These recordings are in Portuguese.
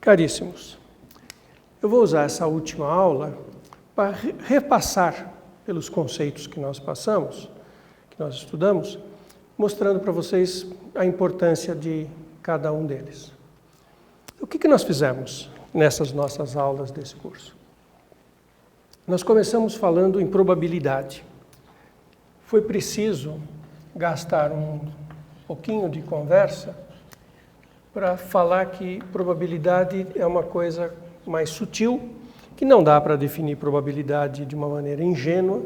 Caríssimos, eu vou usar essa última aula para repassar pelos conceitos que nós passamos, que nós estudamos, mostrando para vocês a importância de cada um deles. O que nós fizemos nessas nossas aulas desse curso? Nós começamos falando em probabilidade. Foi preciso gastar um pouquinho de conversa para falar que probabilidade é uma coisa mais sutil, que não dá para definir probabilidade de uma maneira ingênua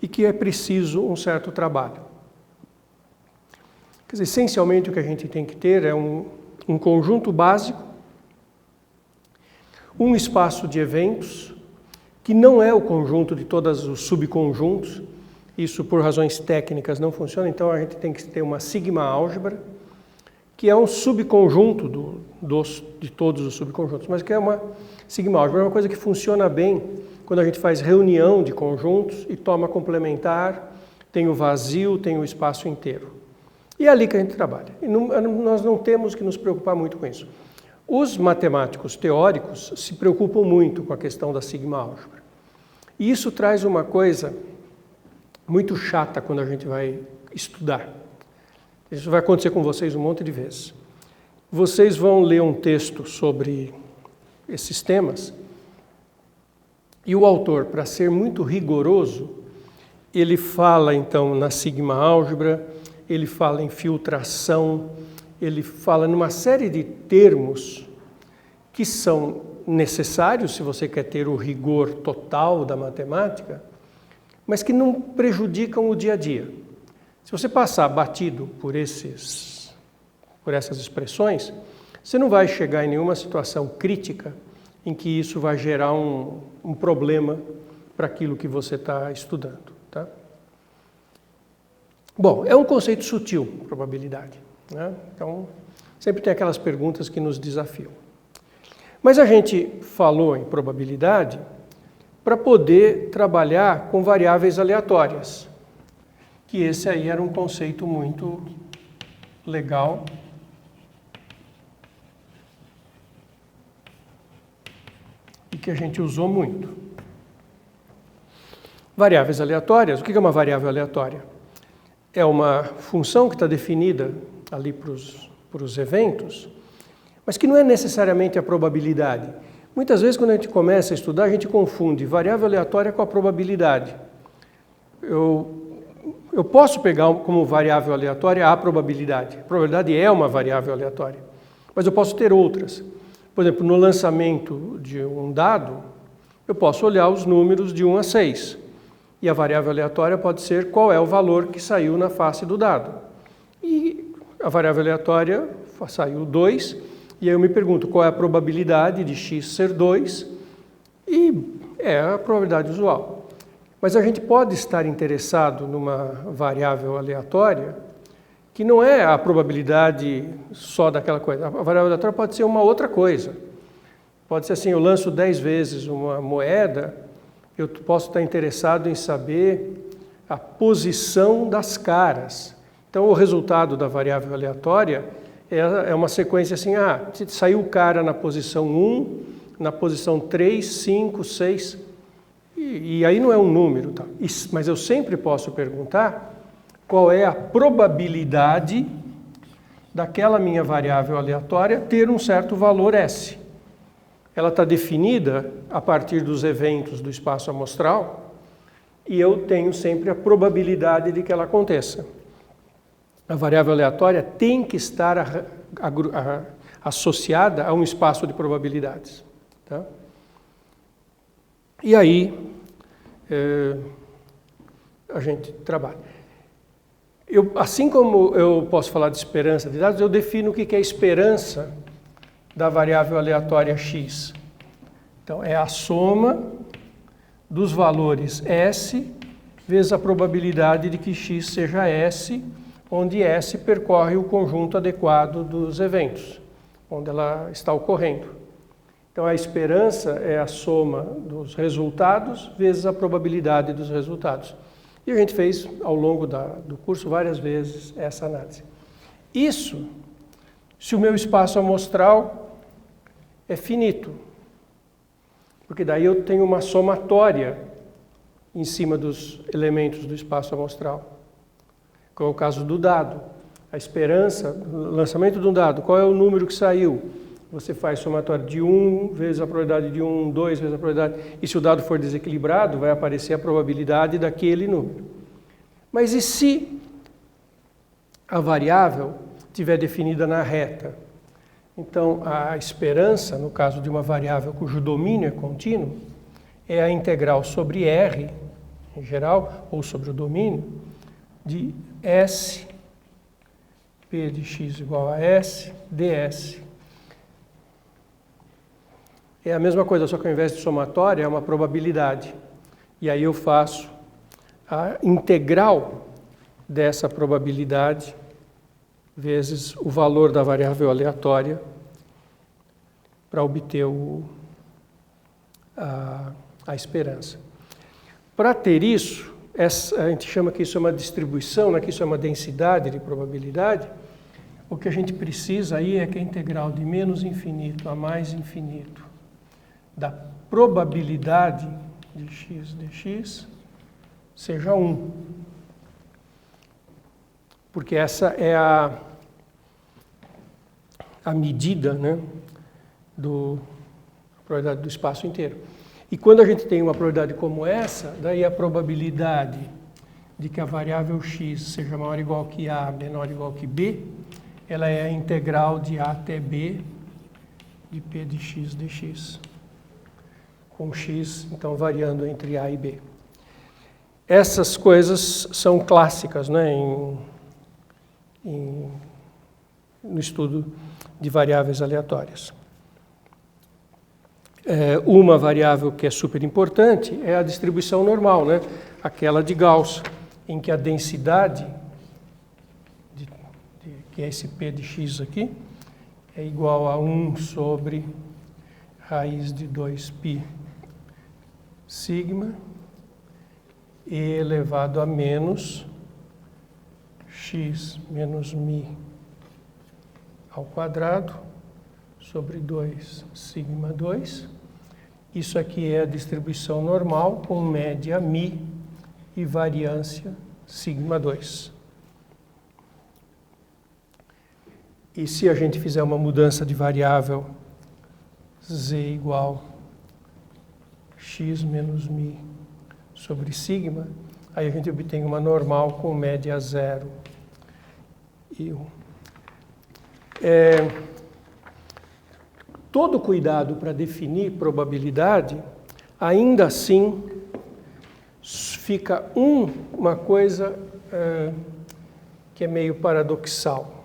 e que é preciso um certo trabalho. Quer dizer, essencialmente o que a gente tem que ter é um conjunto básico, um espaço de eventos, que não é o conjunto de todos os subconjuntos, isso por razões técnicas não funciona, então a gente tem que ter uma sigma-álgebra, que é um subconjunto de todos os subconjuntos, mas que é uma sigma-álgebra, é uma coisa que funciona bem quando a gente faz reunião de conjuntos e toma complementar, tem o vazio, tem o espaço inteiro. E é ali que a gente trabalha. E nós não temos que nos preocupar muito com isso. Os matemáticos teóricos se preocupam muito com a questão da sigma-álgebra. E isso traz uma coisa muito chata quando a gente vai estudar. Isso vai acontecer com vocês um monte de vezes. Vocês vão ler um texto sobre esses temas e o autor, para ser muito rigoroso, ele fala então na sigma-álgebra, ele fala em filtração, ele fala numa série de termos que são necessários se você quer ter o rigor total da matemática, mas que não prejudicam o dia a dia. Se você passar batido por essas expressões, você não vai chegar em nenhuma situação crítica em que isso vai gerar um problema para aquilo que você está estudando. Tá? Bom, é um conceito sutil, probabilidade, né? Então, sempre tem aquelas perguntas que nos desafiam. Mas a gente falou em probabilidade para poder trabalhar com variáveis aleatórias, que esse aí era um conceito muito legal e que a gente usou muito. Variáveis aleatórias, o que é uma variável aleatória? É uma função que está definida ali para os eventos, mas que não é necessariamente a probabilidade. Muitas vezes, quando a gente começa a estudar, a gente confunde variável aleatória com a probabilidade. Eu posso pegar como variável aleatória a probabilidade. A probabilidade é uma variável aleatória, mas eu posso ter outras. Por exemplo, no lançamento de um dado, eu posso olhar os números de 1 a 6. E a variável aleatória pode ser qual é o valor que saiu na face do dado. E a variável aleatória saiu 2, e aí eu me pergunto qual é a probabilidade de x ser 2, e é a probabilidade usual. Mas a gente pode estar interessado numa variável aleatória que não é a probabilidade só daquela coisa. A variável aleatória pode ser uma outra coisa. Pode ser assim, eu lanço 10 vezes uma moeda, eu posso estar interessado em saber a posição das caras. Então, o resultado da variável aleatória é uma sequência assim, saiu o cara na posição 1, na posição 3, 5, 6... E aí não é um número, tá? Mas eu sempre posso perguntar qual é a probabilidade daquela minha variável aleatória ter um certo valor S. Ela está definida a partir dos eventos do espaço amostral e eu tenho sempre a probabilidade de que ela aconteça. A variável aleatória tem que estar associada a um espaço de probabilidades. Tá? E aí a gente trabalha. Assim como eu posso falar de esperança de dados, eu defino o que é a esperança da variável aleatória x. Então, é a soma dos valores S vezes a probabilidade de que x seja S, onde S percorre o conjunto adequado dos eventos, onde ela está ocorrendo. Então, a esperança é a soma dos resultados vezes a probabilidade dos resultados. E a gente fez, ao longo do curso, várias vezes essa análise. Isso, se o meu espaço amostral é finito. Porque daí eu tenho uma somatória em cima dos elementos do espaço amostral. Qual é o caso do dado? A esperança, o lançamento de um dado, qual é o número que saiu? Você faz somatório de 1 vezes a probabilidade de 1, 2 vezes a probabilidade. E se o dado for desequilibrado, vai aparecer a probabilidade daquele número. Mas e se a variável estiver definida na reta? Então, a esperança, no caso de uma variável cujo domínio é contínuo, é a integral sobre R, em geral, ou sobre o domínio, de S, P de x igual a S, ds. É a mesma coisa, só que ao invés de somatória, é uma probabilidade. E aí eu faço a integral dessa probabilidade vezes o valor da variável aleatória para obter a esperança. Para ter isso, a gente chama que isso é uma distribuição, que isso é uma densidade de probabilidade. O que a gente precisa aí é que a integral de menos infinito a mais infinito da probabilidade de x dx seja 1. Porque essa é a medida, da probabilidade do espaço inteiro. E quando a gente tem uma probabilidade como essa, daí a probabilidade de que a variável x seja maior ou igual que a, menor ou igual que b, ela é a integral de a até b de p de x dx, com x, então, variando entre a e b. Essas coisas são clássicas, no estudo de variáveis aleatórias. Uma variável que é super importante é a distribuição normal, aquela de Gauss, em que a densidade, que é esse p de x aqui, é igual a 1 sobre raiz de 2π sigma e elevado a menos x menos μ ao quadrado sobre 2 sigma 2. Isso aqui é a distribuição normal com média μ e variância sigma 2. E se a gente fizer uma mudança de variável z igual x menos μ sobre sigma, aí a gente obtém uma normal com média 0 e 1. Todo cuidado para definir probabilidade, ainda assim, fica uma coisa que é meio paradoxal.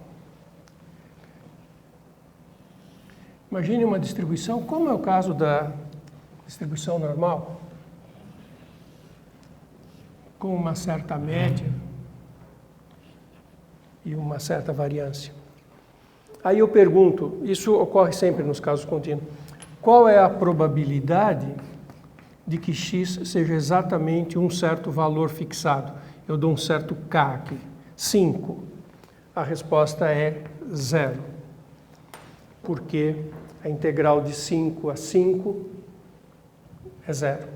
Imagine uma distribuição, como é o caso da distribuição normal, com uma certa média e uma certa variância. Aí eu pergunto, isso ocorre sempre nos casos contínuos, qual é a probabilidade de que x seja exatamente um certo valor fixado? Eu dou um certo k aqui, 5. A resposta é 0, porque a integral de 5 a 5 é 0.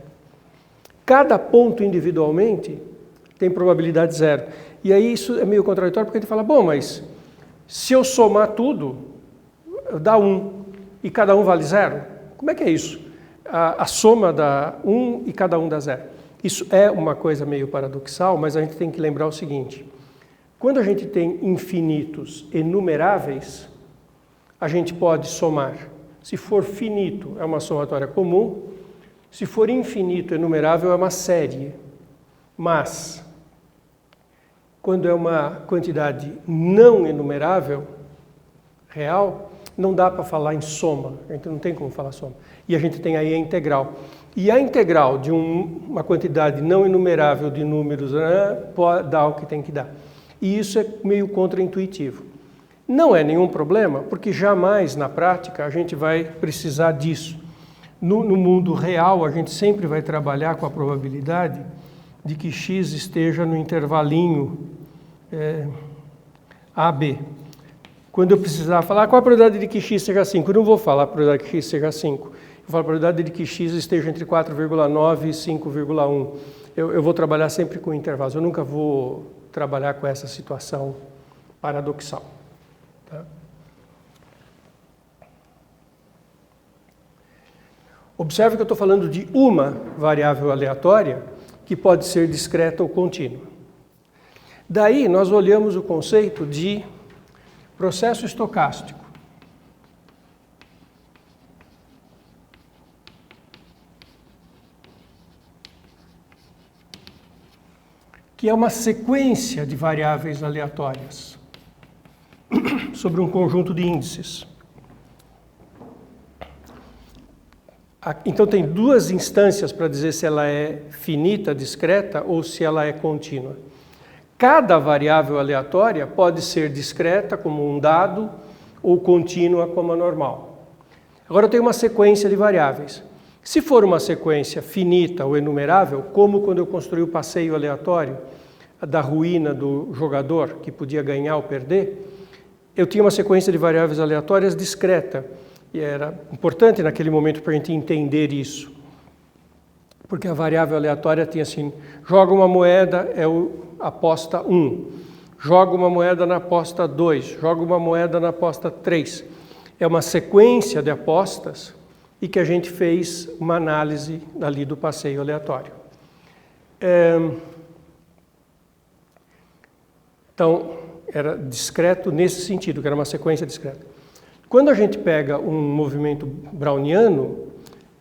Cada ponto individualmente tem probabilidade 0. E aí isso é meio contraditório, porque a gente fala, bom, mas se eu somar tudo, dá 1, e cada um vale 0? Como é que é isso? A soma dá 1 e cada um dá 0. Isso é uma coisa meio paradoxal, mas a gente tem que lembrar o seguinte. Quando a gente tem infinitos enumeráveis, a gente pode somar. Se for finito, é uma somatória comum. Se for infinito enumerável, é uma série. Mas, quando é uma quantidade não enumerável, real, não dá para falar em soma. A gente não tem como falar soma. E a gente tem aí a integral. E a integral de uma quantidade não enumerável de números pode dar o que tem que dar. E isso é meio contraintuitivo. Não é nenhum problema, porque jamais na prática a gente vai precisar disso. No mundo real, a gente sempre vai trabalhar com a probabilidade de que x esteja no intervalinho AB. Quando eu precisar falar qual a probabilidade de que x seja 5, eu não vou falar a probabilidade de que x seja 5. Eu falo a probabilidade de que x esteja entre 4,9 e 5,1. Eu vou trabalhar sempre com intervalos, eu nunca vou trabalhar com essa situação paradoxal. Tá? Observe que eu estou falando de uma variável aleatória que pode ser discreta ou contínua. Daí nós olhamos o conceito de processo estocástico. Que é uma sequência de variáveis aleatórias sobre um conjunto de índices. Então tem duas instâncias para dizer se ela é finita, discreta ou se ela é contínua. Cada variável aleatória pode ser discreta como um dado ou contínua como a normal. Agora eu tenho uma sequência de variáveis. Se for uma sequência finita ou enumerável, como quando eu construí o passeio aleatório da ruína do jogador, que podia ganhar ou perder, eu tinha uma sequência de variáveis aleatórias discreta. E era importante naquele momento para a gente entender isso. Porque a variável aleatória tinha assim, joga uma moeda, é a aposta 1. Joga uma moeda na aposta 2. Joga uma moeda na aposta 3. É uma sequência de apostas e que a gente fez uma análise ali do passeio aleatório. Então, era discreto nesse sentido, que era uma sequência discreta. Quando a gente pega um movimento browniano,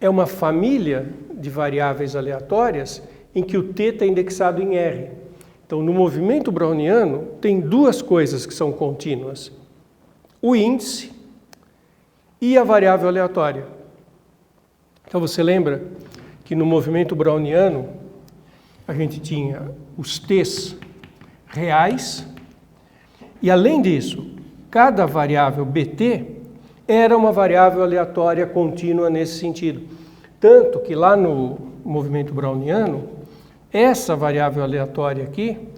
é uma família de variáveis aleatórias em que o t está indexado em R. Então, no movimento browniano, tem duas coisas que são contínuas. O índice e a variável aleatória. Então, você lembra que no movimento browniano, a gente tinha os t's reais e, além disso, cada variável bt era uma variável aleatória contínua nesse sentido. Tanto que lá no movimento browniano, essa variável aleatória aqui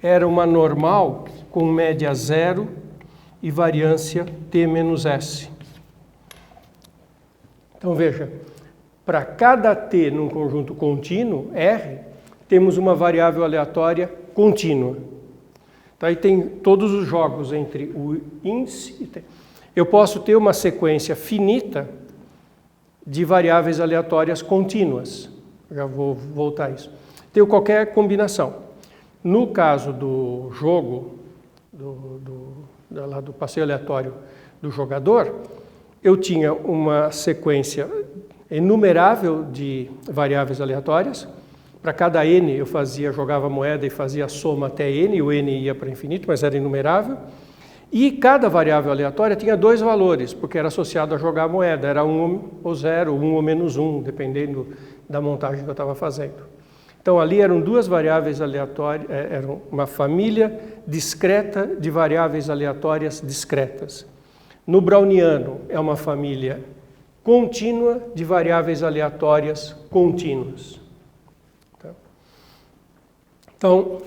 era uma normal com média zero e variância t menos s. Então veja, para cada t num conjunto contínuo, R, temos uma variável aleatória contínua. Então, aí tem todos os jogos entre o índice e t. Eu posso ter uma sequência finita de variáveis aleatórias contínuas. Já vou voltar a isso. Tenho qualquer combinação. No caso do jogo, do passeio aleatório do jogador, eu tinha uma sequência enumerável de variáveis aleatórias. Para cada n eu jogava a moeda e fazia a soma até n, e o n ia para infinito, mas era inumerável. E cada variável aleatória tinha dois valores, porque era associado a jogar a moeda, era 1 ou 0, 1 ou menos 1, dependendo da montagem que eu estava fazendo. Então ali eram duas variáveis aleatórias, eram uma família discreta de variáveis aleatórias discretas. No browniano é uma família contínua de variáveis aleatórias contínuas. Então,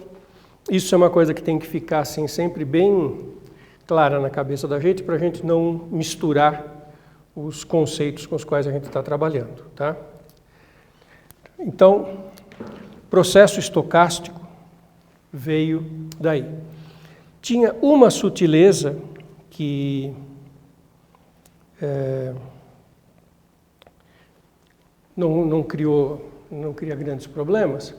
isso é uma coisa que tem que ficar assim, sempre bem clara na cabeça da gente, para a gente não misturar os conceitos com os quais a gente está trabalhando. Tá? Então, processo estocástico veio daí. Tinha uma sutileza que não cria grandes problemas,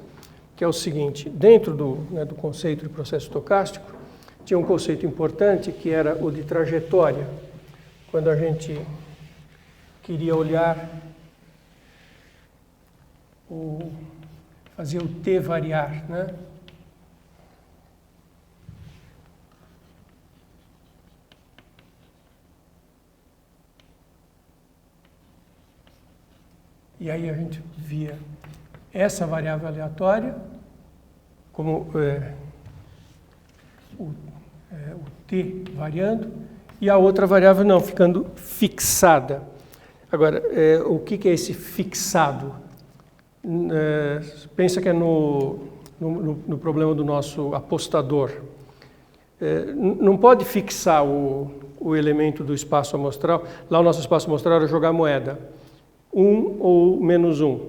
que é o seguinte: dentro do conceito de processo estocástico, tinha um conceito importante que era o de trajetória. Quando a gente queria olhar, fazer o t variar, né? E aí a gente via essa variável aleatória como o t variando e a outra variável não, ficando fixada. Agora, o que é esse fixado? Pensa que é no problema do nosso apostador. não pode fixar o elemento do espaço amostral. Lá o nosso espaço amostral era jogar moeda, 1 ou -1.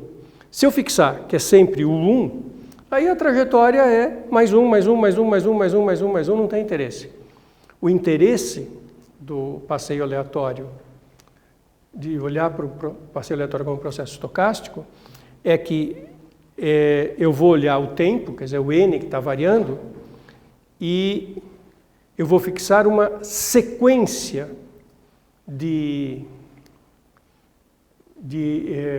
Se eu fixar que é sempre o 1, aí a trajetória é mais um, mais um, mais um, mais um, mais um, mais um, mais um, não tem interesse. O interesse do passeio aleatório, de olhar para o passeio aleatório como processo estocástico, é que eu vou olhar o tempo, quer dizer, o n que está variando, e eu vou fixar uma sequência de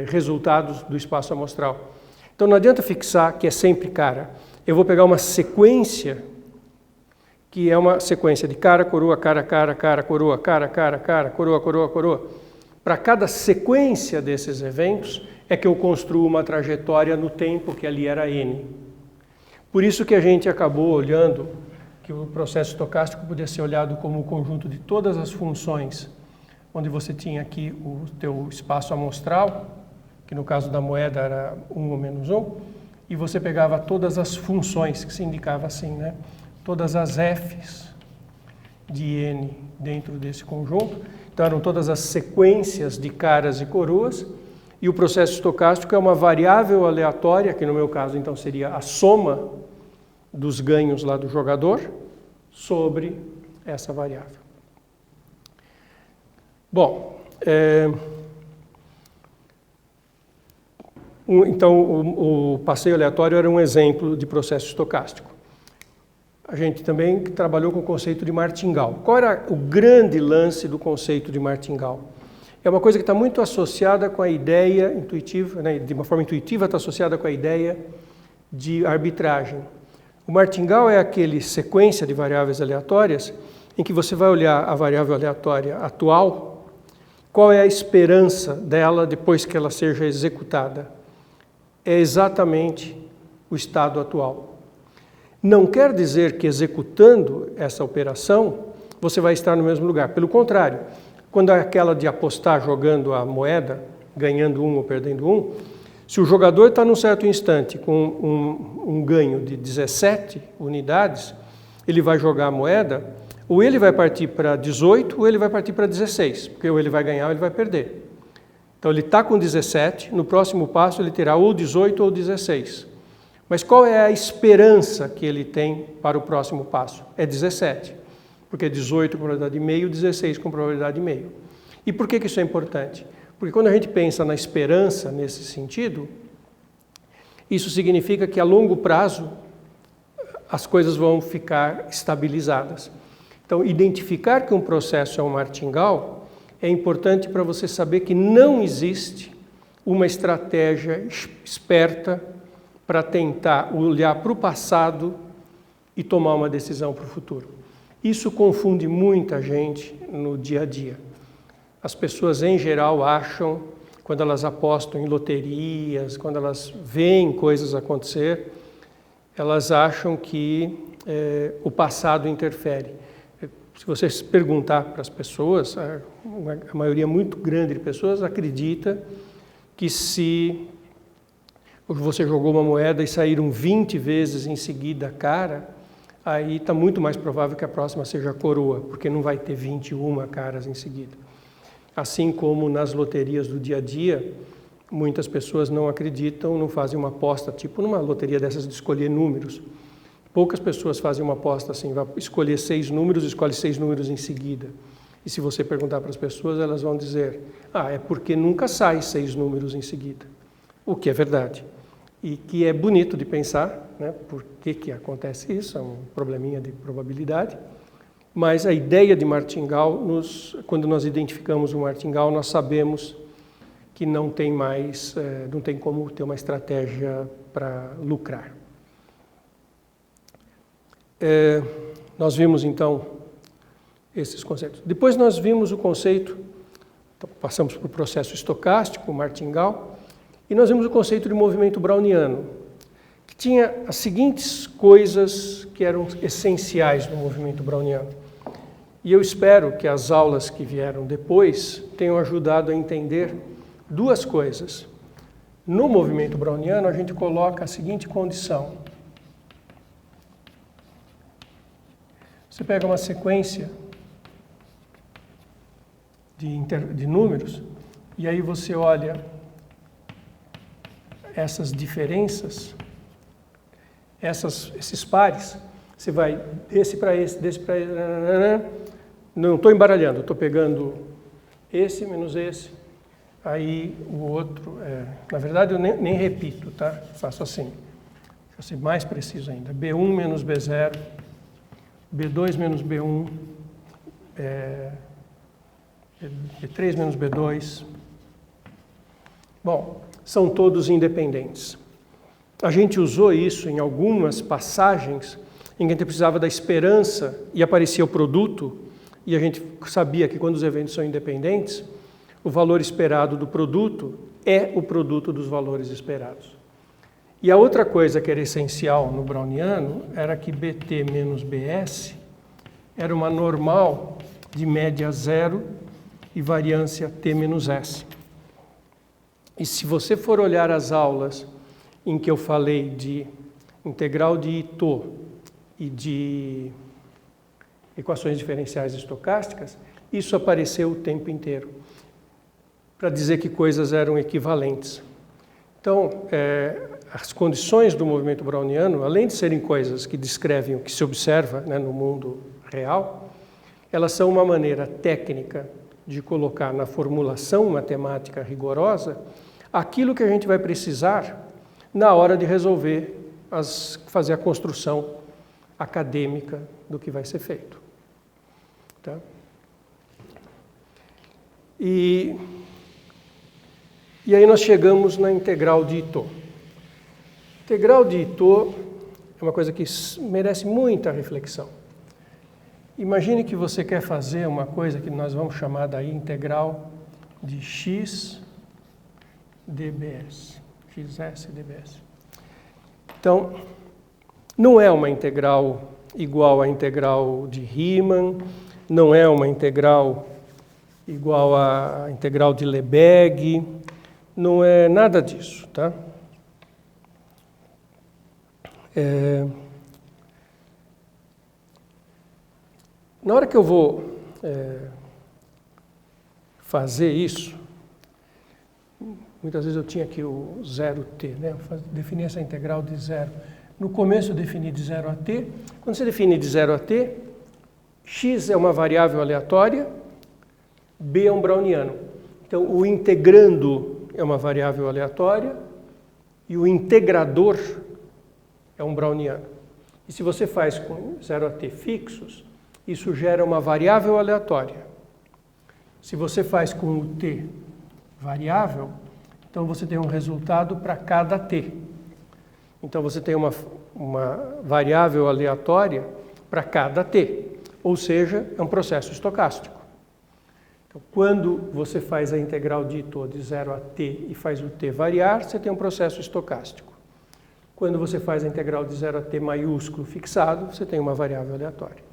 resultados do espaço amostral. Então não adianta fixar que é sempre cara. Eu vou pegar uma sequência que é uma sequência de cara, coroa, cara, cara, cara, coroa, cara, cara, cara, coroa, coroa, coroa. Para cada sequência desses eventos é que eu construo uma trajetória no tempo que ali era n. Por isso que a gente acabou olhando que o processo estocástico podia ser olhado como o conjunto de todas as funções, onde você tinha aqui o teu espaço amostral, que no caso da moeda era 1 ou -1, e você pegava todas as funções, que se indicava assim, né? Todas as f's de n dentro desse conjunto. Então eram todas as sequências de caras e coroas, e o processo estocástico é uma variável aleatória, que no meu caso então seria a soma dos ganhos lá do jogador sobre essa variável. Bom, então o passeio aleatório era um exemplo de processo estocástico. A gente também trabalhou com o conceito de martingale. Qual era o grande lance do conceito de martingale? É uma coisa que está muito associada com a ideia intuitiva, né? De uma forma intuitiva está associada com a ideia de arbitragem. O martingale é aquele sequência de variáveis aleatórias em que você vai olhar a variável aleatória atual, qual é a esperança dela depois que ela seja executada. É exatamente o estado atual. Não quer dizer que executando essa operação você vai estar no mesmo lugar. Pelo contrário, quando é aquela de apostar jogando a moeda, ganhando 1 ou perdendo 1, se o jogador está num certo instante com um ganho de 17 unidades, ele vai jogar a moeda, ou ele vai partir para 18 ou ele vai partir para 16, porque ou ele vai ganhar ou ele vai perder. Então ele está com 17, no próximo passo ele terá ou 18 ou 16. Mas qual é a esperança que ele tem para o próximo passo? É 17, porque 18 com probabilidade de meio, 16 com probabilidade de meio. E por que isso é importante? Porque quando a gente pensa na esperança nesse sentido, isso significa que a longo prazo as coisas vão ficar estabilizadas. Então, identificar que um processo é um martingale é importante para você saber que não existe uma estratégia esperta para tentar olhar para o passado e tomar uma decisão para o futuro. Isso confunde muita gente no dia a dia. As pessoas, em geral, acham, quando elas apostam em loterias, quando elas veem coisas acontecer, elas acham que o passado interfere. Se você perguntar para as pessoas, a maioria muito grande de pessoas acredita que se você jogou uma moeda e saíram 20 vezes em seguida a cara, aí está muito mais provável que a próxima seja a coroa, porque não vai ter 21 caras em seguida. Assim como nas loterias do dia a dia, muitas pessoas não acreditam, não fazem uma aposta, tipo numa loteria dessas de escolher números. Poucas pessoas fazem uma aposta assim, vai escolher 6 números, escolhe 6 números em seguida. E se você perguntar para as pessoas, elas vão dizer, é porque nunca sai 6 números em seguida. O que é verdade. E que é bonito de pensar, né? Por que acontece isso, é um probleminha de probabilidade. Mas a ideia de martingale, quando nós identificamos um martingale, nós sabemos que não tem mais, não tem como ter uma estratégia para lucrar. Nós vimos então esses conceitos. Depois nós vimos o conceito, então, passamos para o processo estocástico, o martingale, e nós vimos o conceito de movimento browniano, que tinha as seguintes coisas que eram essenciais no movimento browniano. E eu espero que as aulas que vieram depois tenham ajudado a entender duas coisas. No movimento browniano, a gente coloca a seguinte condição. Você pega uma sequência de números e aí você olha essas diferenças, esses pares, você vai desse para esse, não estou embaralhando, estou pegando esse menos esse, aí o outro, na verdade eu nem repito, tá? Faço assim, para ser mais preciso ainda, B1 menos B0, B2 menos B1, B3 menos B2. Bom, são todos independentes. A gente usou isso em algumas passagens em que a gente precisava da esperança e aparecia o produto, e a gente sabia que quando os eventos são independentes, o valor esperado do produto é o produto dos valores esperados. E a outra coisa que era essencial no browniano era que BT menos BS era uma normal de média zero e variância T menos S. E se você for olhar as aulas em que eu falei de integral de Ito e de equações diferenciais estocásticas, isso apareceu o tempo inteiro, para dizer que coisas eram equivalentes. Então, as condições do movimento browniano, além de serem coisas que descrevem o que se observa, né, no mundo real, elas são uma maneira técnica de colocar na formulação matemática rigorosa aquilo que a gente vai precisar na hora de resolver, fazer a construção acadêmica do que vai ser feito. Tá? E aí nós chegamos na integral de Ito. Integral de Ito é uma coisa que merece muita reflexão. Imagine que você quer fazer uma coisa que nós vamos chamar daí integral de x dBs, xs dBs. Então, não é uma integral igual à integral de Riemann, não é uma integral igual à integral de Lebesgue, não é nada disso, tá? Na hora que eu vou fazer isso, muitas vezes eu tinha aqui o 0t, né? Definir essa integral de zero. No começo eu defini de 0 a t. Quando você define de 0 a t, x é uma variável aleatória, b é um browniano. Então, o integrando é uma variável aleatória e o integrador é um browniano. E se você faz com 0 a t fixos, isso gera uma variável aleatória. Se você faz com o t variável, então você tem um resultado para cada t. Então você tem uma variável aleatória para cada t, ou seja, é um processo estocástico. Então, quando você faz a integral de Ito de 0 a t e faz o t variar, você tem um processo estocástico. Quando você faz a integral de 0 a t maiúsculo fixado, você tem uma variável aleatória.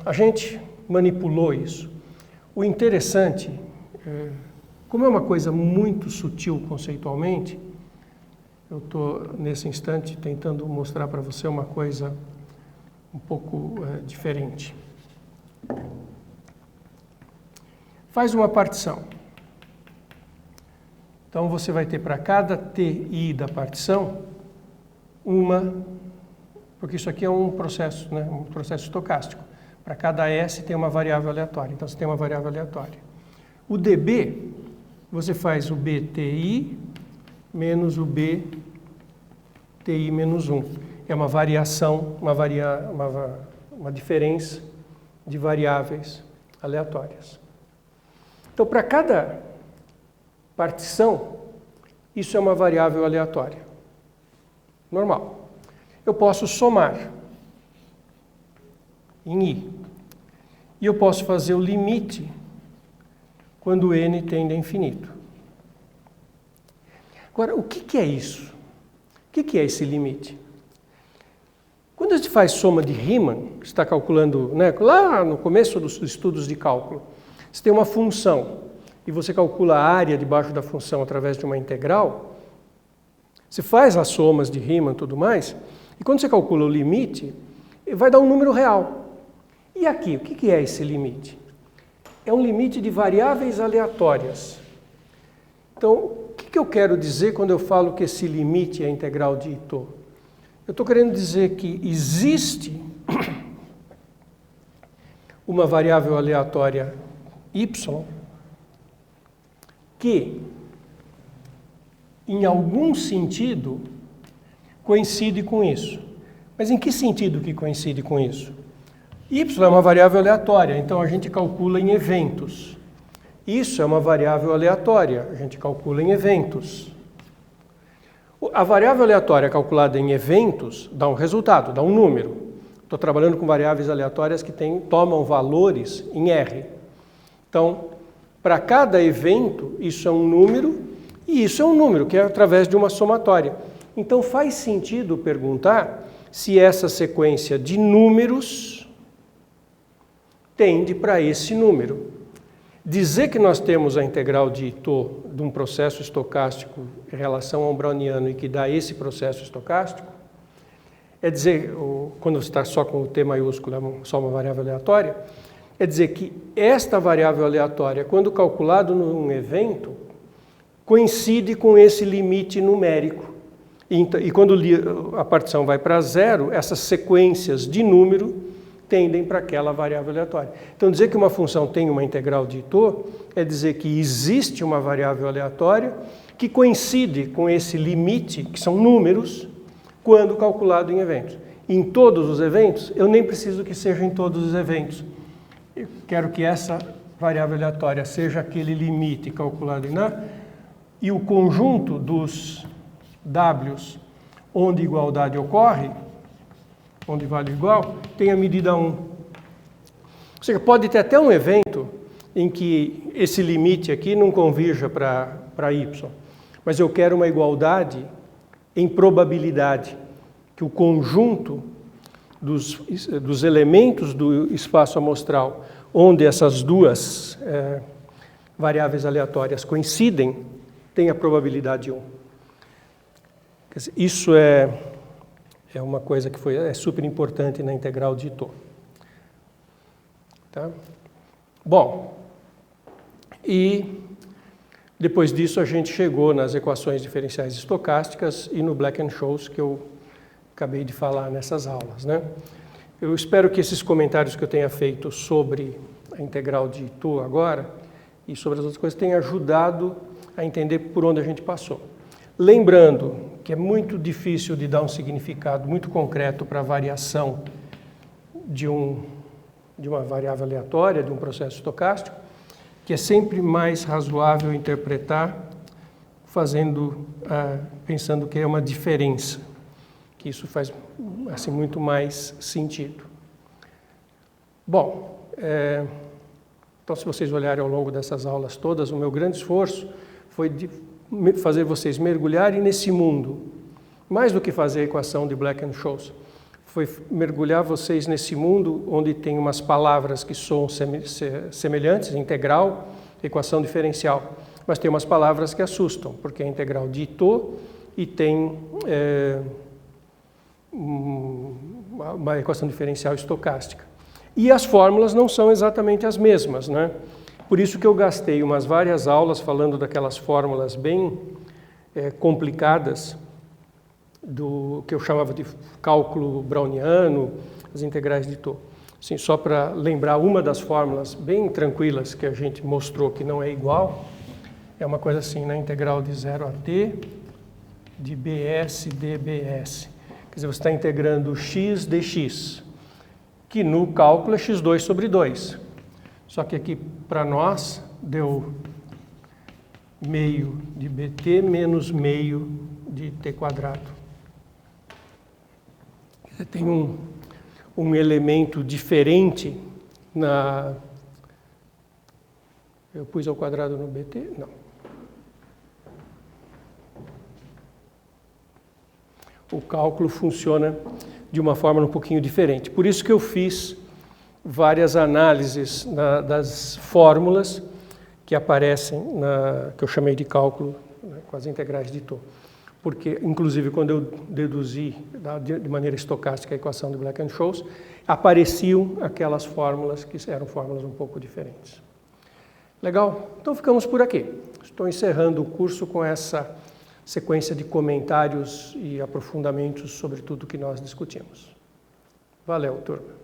A gente manipulou isso. O interessante, como é uma coisa muito sutil conceitualmente, eu estou, nesse instante, tentando mostrar para você uma coisa um pouco diferente. Faz uma partição. Então, você vai ter para cada TI da partição, porque isso aqui é um processo, né, um processo estocástico. Para cada S tem uma variável aleatória, então você tem uma variável aleatória. O dB, você faz o BTI menos o BTI menos 1. É uma variação, uma diferença de variáveis aleatórias. Então, para cada partição, isso é uma variável aleatória. Normal. Eu posso somar em I. E eu posso fazer o limite quando n tende a infinito. Agora, o que é isso? O que é esse limite? Quando a gente faz soma de Riemann, que está calculando, né, lá no começo dos estudos de cálculo, você tem uma função e você calcula a área debaixo da função através de uma integral, você faz as somas de Riemann e tudo mais, e quando você calcula o limite, vai dar um número real. E aqui, o que é esse limite? É um limite de variáveis aleatórias. Então, o que eu quero dizer quando eu falo que esse limite é a integral de Itoh? Eu estou querendo dizer que existe uma variável aleatória y que, em algum sentido, coincide com isso. Mas em que sentido que coincide com isso? Y é uma variável aleatória, então a gente calcula em eventos. Isso é uma variável aleatória, a gente calcula em eventos. A variável aleatória calculada em eventos dá um resultado, dá um número. Estou trabalhando com variáveis aleatórias que tomam valores em R. Então, para cada evento, isso é um número, e isso é um número, que é através de uma somatória. Então, faz sentido perguntar se essa sequência de números tende para esse número. Dizer que nós temos a integral de Itoh de um processo estocástico em relação a um browniano e que dá esse processo estocástico, é dizer, quando você está só com o T maiúsculo, é só uma variável aleatória, é dizer que esta variável aleatória, quando calculado num evento, coincide com esse limite numérico. E quando a partição vai para zero, essas sequências de número tendem para aquela variável aleatória. Então, dizer que uma função tem uma integral de Itoh é dizer que existe uma variável aleatória que coincide com esse limite, que são números, quando calculado em eventos. Em todos os eventos, eu nem preciso que seja em todos os eventos. Eu quero que essa variável aleatória seja aquele limite calculado em A, e o conjunto dos Ws onde igualdade ocorre, onde vale igual, tem a medida 1. Ou seja, pode ter até um evento em que esse limite aqui não convirja para y, mas eu quero uma igualdade em probabilidade, que o conjunto dos elementos do espaço amostral, onde essas duas variáveis aleatórias coincidem, tem a probabilidade 1. Quer dizer, isso é uma coisa que é super importante na integral de Itoh. Tá? Bom, e depois disso a gente chegou nas equações diferenciais estocásticas e no Black-Scholes, que eu acabei de falar nessas aulas, né? Eu espero que esses comentários que eu tenha feito sobre a integral de Itoh agora e sobre as outras coisas tenham ajudado a entender por onde a gente passou. Lembrando que é muito difícil de dar um significado muito concreto para a variação de uma variável aleatória, de um processo estocástico, que é sempre mais razoável interpretar pensando que é uma diferença, que isso faz assim, muito mais sentido. Bom, então se vocês olharem ao longo dessas aulas todas, o meu grande esforço foi de fazer vocês mergulharem nesse mundo, mais do que fazer a equação de Black-Scholes, foi mergulhar vocês nesse mundo onde tem umas palavras que são semelhantes, integral, equação diferencial, mas tem umas palavras que assustam, porque é integral de Itoh e tem uma equação diferencial estocástica. E as fórmulas não são exatamente as mesmas, né? Por isso que eu gastei umas várias aulas falando daquelas fórmulas bem complicadas, do que eu chamava de cálculo browniano, as integrais de Itoh. Assim, só para lembrar, uma das fórmulas bem tranquilas que a gente mostrou que não é igual, é uma coisa assim, na integral de 0 a t de bs dbs. Quer dizer, você está integrando x dx, que no cálculo é x2 sobre 2. Só que aqui, para nós, deu meio de bt menos meio de t quadrado. Tem um elemento diferente na... Eu pus ao quadrado no bt? Não. O cálculo funciona de uma forma um pouquinho diferente. Por isso que eu fiz várias análises das fórmulas que aparecem, que eu chamei de cálculo, né, com as integrais de Itoh. porque, inclusive, quando eu deduzi de maneira estocástica a equação de Black-Scholes, apareciam aquelas fórmulas que eram fórmulas um pouco diferentes. Legal? Então ficamos por aqui. Estou encerrando o curso com essa sequência de comentários e aprofundamentos sobre tudo que nós discutimos. Valeu, turma!